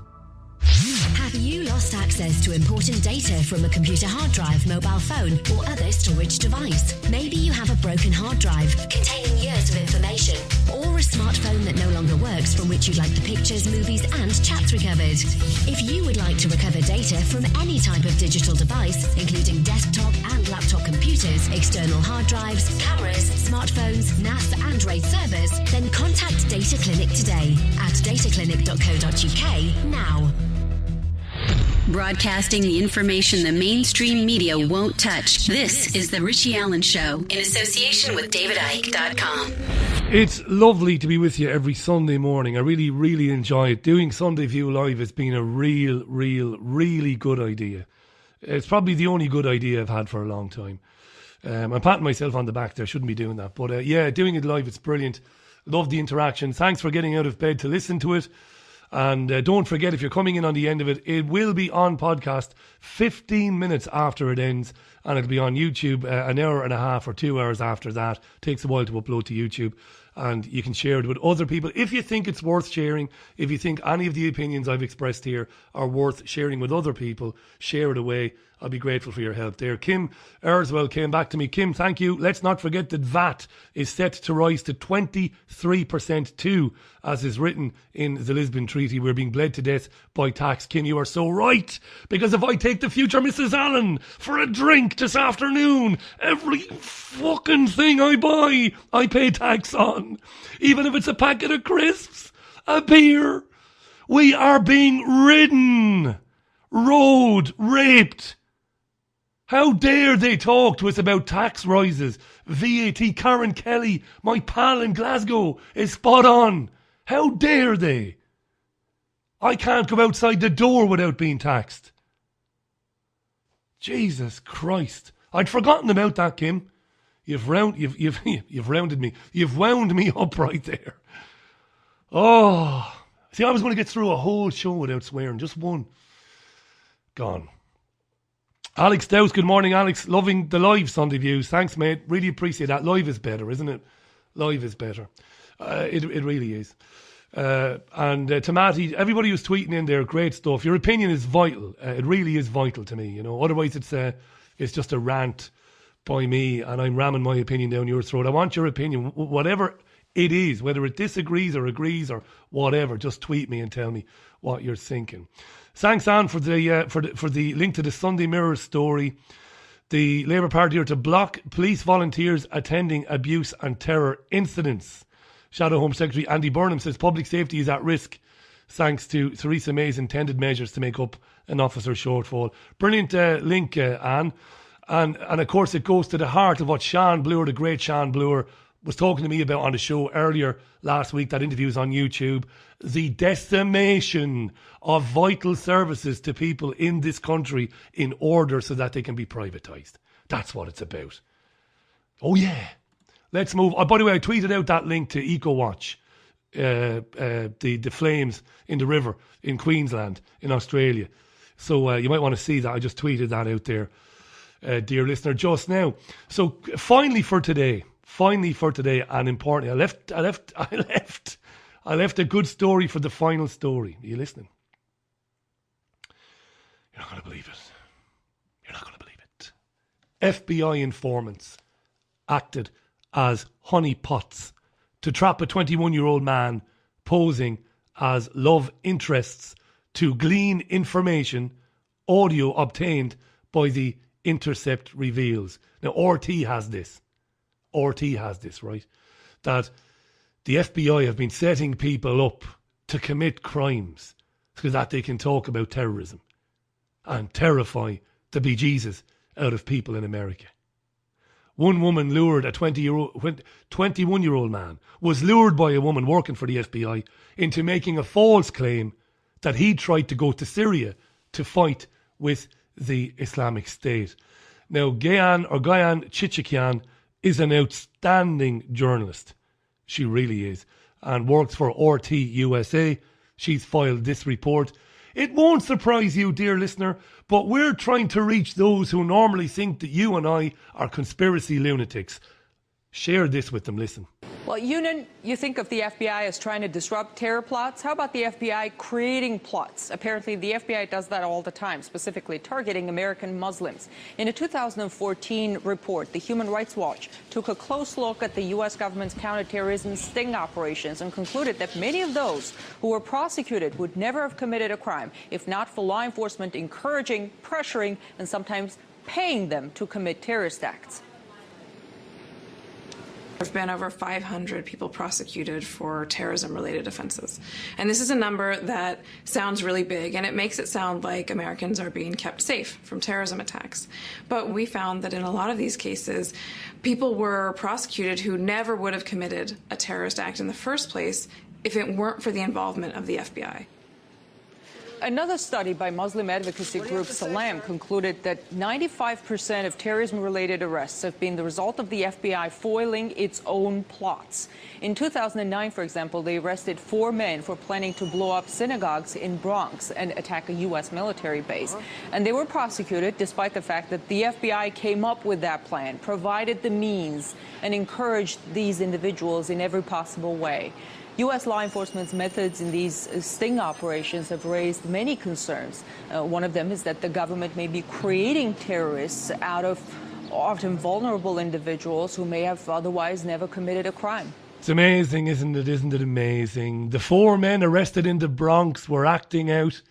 Have you lost access to important data from a computer hard drive, mobile phone, or other storage device? Maybe you have a broken hard drive containing years of information, or a smartphone that no longer works from which you'd like the pictures, movies, and chats recovered. If you would like to recover data from any type of digital device, including desktop and laptop computers, external hard drives, cameras, smartphones, NAS, and RAID servers, then contact Data Clinic today at dataclinic.co.uk now. Broadcasting the information the mainstream media won't touch. This is The Richie Allen Show in association with DavidIke.com. It's lovely to be with you every Sunday morning. I really, really enjoy it. Doing Sunday View Live has been a really good idea. It's probably the only good idea I've had for a long time. I'm patting myself on the back there. Shouldn't be doing that. But yeah, doing it live, it's brilliant. Love the interaction. Thanks for getting out of bed to listen to it. And don't forget, if you're coming in on the end of it, it will be on podcast 15 minutes after it ends, and it'll be on YouTube an hour and a half or 2 hours after that. Takes a while to upload to YouTube, and you can share it with other people if you think it's worth sharing. If you think any of the opinions I've expressed here are worth sharing with other people, share it away. I'll be grateful for your help there. Kim Erswell came back to me. Kim, thank you. Let's not forget that VAT is set to rise to 23% too, as is written in the Lisbon Treaty. We're being bled to death by tax. Kim, you are so right. Because if I take the future Mrs. Allen for a drink this afternoon, every fucking thing I buy, I pay tax on. Even if it's a packet of crisps, a beer. We are being ridden, rode, raped How dare they talk to us about tax rises? VAT, Karen Kelly, my pal in Glasgow, is spot on. How dare they? I can't go outside the door without being taxed. Jesus Christ. I'd forgotten about that, Kim. You've rounded me. You've wound me up right there. Oh. See, I was going to get through a whole show without swearing. Just one. Gone. Alex Dowse, good morning, Alex. Loving the live Sunday views. Thanks, mate. Really appreciate that. Live is better, isn't it? Live is better. It really is. And to Matty, everybody who's tweeting in there, great stuff. Your opinion is vital. It really is vital to me, you know. Otherwise, it's just a rant by me and I'm ramming my opinion down your throat. I want your opinion, whatever it is, whether it disagrees or agrees or whatever. Just tweet me and tell me what you're thinking. Thanks, Anne, for the link to the Sunday Mirror story. The Labour Party are to block police volunteers attending abuse and terror incidents. Shadow Home Secretary Andy Burnham says public safety is at risk thanks to Theresa May's intended measures to make up an officer shortfall. Brilliant link, Anne. And of course it goes to the heart of what Sean Bloor, the great Sean Bloor, was talking to me about on the show earlier last week. That interview is on YouTube. The decimation of vital services to people in this country in order so that they can be privatised. That's what it's about. Oh yeah. Let's move. Oh, by the way, I tweeted out that link to EcoWatch, the flames in the river in Queensland, in Australia. So you might want to see that. I just tweeted that out there, dear listener, just now. So finally for today, and importantly, I left a good story for the final story. Are you listening? You're not going to believe it. FBI informants acted as honeypots to trap a 21-year-old man posing as love interests to glean information audio obtained by the Intercept reveals. Now, RT has this, right? That the FBI have been setting people up to commit crimes so that they can talk about terrorism and terrify the bejesus out of people in America. One woman lured a 21-year-old man, was lured by a woman working for the FBI into making a false claim that he tried to go to Syria to fight with the Islamic State. Now, Gayan Chichikian is an outstanding journalist. She really is. And works for RT USA. She's filed this report. It won't surprise you, dear listener, but we're trying to reach those who normally think that you and I are conspiracy lunatics. Share this with them, listen. Well, Yunan, you think of the FBI as trying to disrupt terror plots. How about the FBI creating plots? Apparently, the FBI does that all the time, specifically targeting American Muslims. In a 2014 report, the Human Rights Watch took a close look at the U.S. government's counterterrorism sting operations and concluded that many of those who were prosecuted would never have committed a crime if not for law enforcement encouraging, pressuring, and sometimes paying them to commit terrorist acts. There have been over 500 people prosecuted for terrorism-related offenses. And this is a number that sounds really big, and it makes it sound like Americans are being kept safe from terrorism attacks. But we found that in a lot of these cases, people were prosecuted who never would have committed a terrorist act in the first place if it weren't for the involvement of the FBI. Another study by Muslim advocacy group Salam concluded that 95% of terrorism-related arrests have been the result of the FBI foiling its own plots. In 2009, for example, they arrested 4 men for planning to blow up synagogues in Bronx and attack a U.S. military base. And they were prosecuted despite the fact that the FBI came up with that plan, provided the means, and encouraged these individuals in every possible way. U.S. law enforcement's methods in these sting operations have raised many concerns. One of them is that the government may be creating terrorists out of often vulnerable individuals who may have otherwise never committed a crime. It's amazing, isn't it? Isn't it amazing? The 4 men arrested in the Bronx were acting out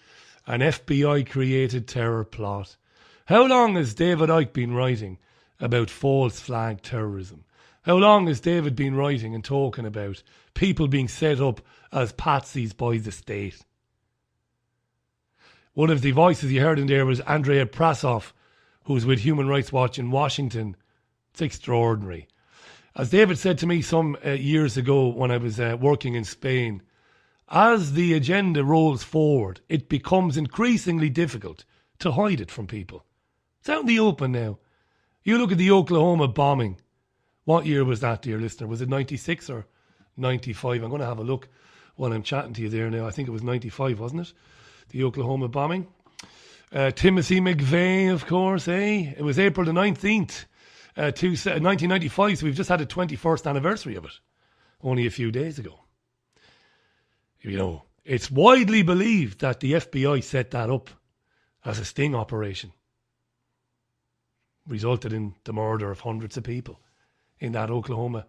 an FBI-created terror plot. How long has David Icke been writing about false flag terrorism? How long has David been writing and talking about people being set up as patsies by the state? One of the voices you heard in there was Andrea Prasoff, who's with Human Rights Watch in Washington. It's extraordinary. As David said to me some years ago when I was working in Spain, as the agenda rolls forward, it becomes increasingly difficult to hide it from people. It's out in the open now. You look at the Oklahoma bombing. What year was that, dear listener? Was it 96 or 95? I'm going to have a look while I'm chatting to you there now. I think it was 95, wasn't it? The Oklahoma bombing. Timothy McVeigh, of course, eh? It was April the 19th, 1995, so we've just had the 21st anniversary of it, only a few days ago. You know, it's widely believed that the FBI set that up as a sting operation. Resulted in the murder of hundreds of people in that Oklahoma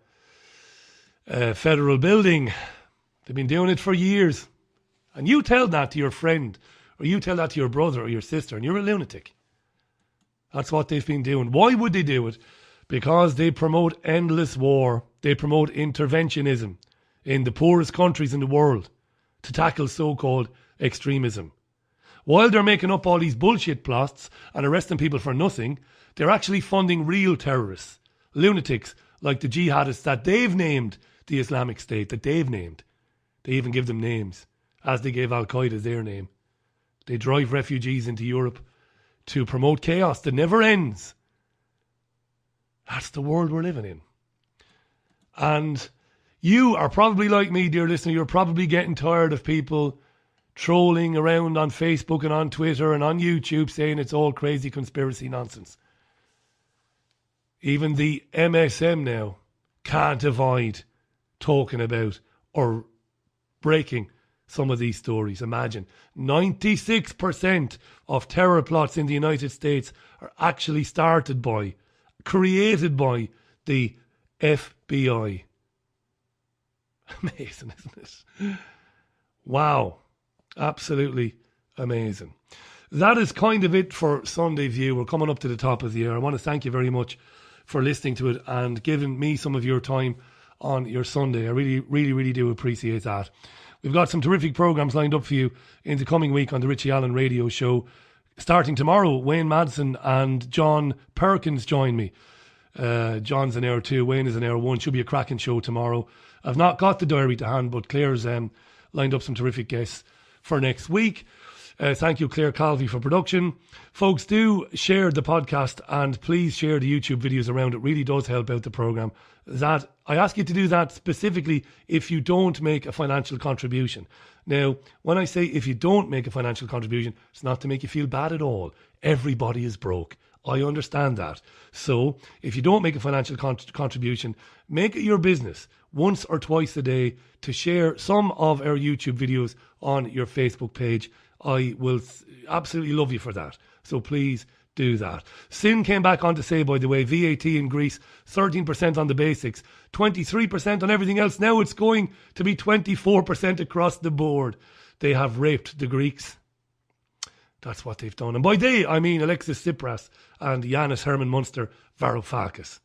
federal building. They've been doing it for years. And you tell that to your friend, or you tell that to your brother or your sister, and you're a lunatic. That's what they've been doing. Why would they do it? Because they promote endless war. They promote interventionism in the poorest countries in the world to tackle so-called extremism. While they're making up all these bullshit plots and arresting people for nothing, they're actually funding real terrorists, lunatics like the jihadists that they've named the Islamic State, that they've named. They even give them names, as they gave Al-Qaeda their name. They drive refugees into Europe to promote chaos that never ends. That's the world we're living in. And you are probably like me, dear listener. You're probably getting tired of people trolling around on Facebook and on Twitter and on YouTube saying it's all crazy conspiracy nonsense. Even the MSM now can't avoid talking about or breaking some of these stories. Imagine 96% of terror plots in the United States are actually started by, created by the FBI. Amazing, isn't it? Wow. Absolutely amazing. That is kind of it for Sunday View. We're coming up to the top of the year. I want to thank you very much for listening to it and giving me some of your time on your Sunday. I really do appreciate that. We've got some terrific programmes lined up for you in the coming week on the Richie Allen Radio Show. Starting tomorrow, Wayne Madsen and John Perkins join me. John's in hour 2, Wayne is in hour 1. Should be a cracking show tomorrow. I've not got the diary to hand, but Claire's lined up some terrific guests for next week. Thank you, Claire Calvi, for production. Folks, do share the podcast and please share the YouTube videos around. It really does help out the programme. That I ask you to do that specifically if you don't make a financial contribution. Now, when I say if you don't make a financial contribution, it's not to make you feel bad at all. Everybody is broke. I understand that. So, if you don't make a financial contribution, make it your business once or twice a day to share some of our YouTube videos on your Facebook page. I will absolutely love you for that. So please do that. Sin came back on to say, by the way, VAT in Greece, 13% on the basics, 23% on everything else. Now it's going to be 24% across the board. They have raped the Greeks. That's what they've done. And by they, I mean Alexis Tsipras and Yanis Herman Munster Varoufakis.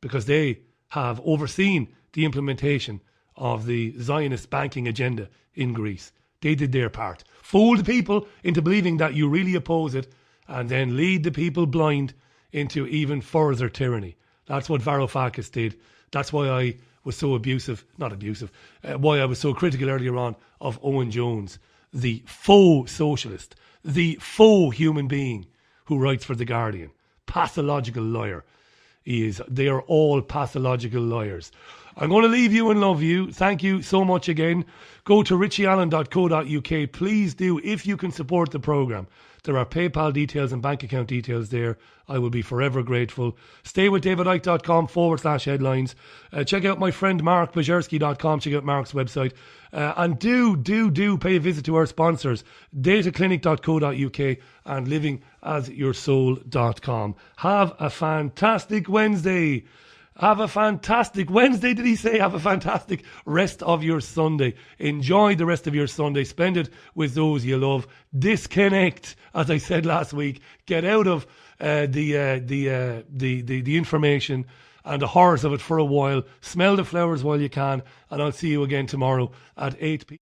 Because they have overseen the implementation of the Zionist banking agenda in Greece. They did their part. Fooled people into believing that you really oppose it and then lead the people blind into even further tyranny. That's what Varoufakis did. That's why I was so why I was so critical earlier on of Owen Jones, the faux socialist, the faux human being who writes for The Guardian. Pathological liar. They are all pathological liars. I'm going to leave you and love you. Thank you so much again. Go to richieallen.co.uk. Please do, if you can support the programme. There are PayPal details and bank account details there. I will be forever grateful. Stay with davidicke.com/headlines. Check out my friend Mark Bajerski.com. Check out Mark's website. And do pay a visit to our sponsors, dataclinic.co.uk and livingasyoursoul.com. Have a fantastic Wednesday. Have a fantastic Wednesday, did he say? Have a fantastic rest of your Sunday. Enjoy the rest of your Sunday. Spend it with those you love. Disconnect, as I said last week. Get out of the information and the horrors of it for a while. Smell the flowers while you can. And I'll see you again tomorrow at 8 p.m.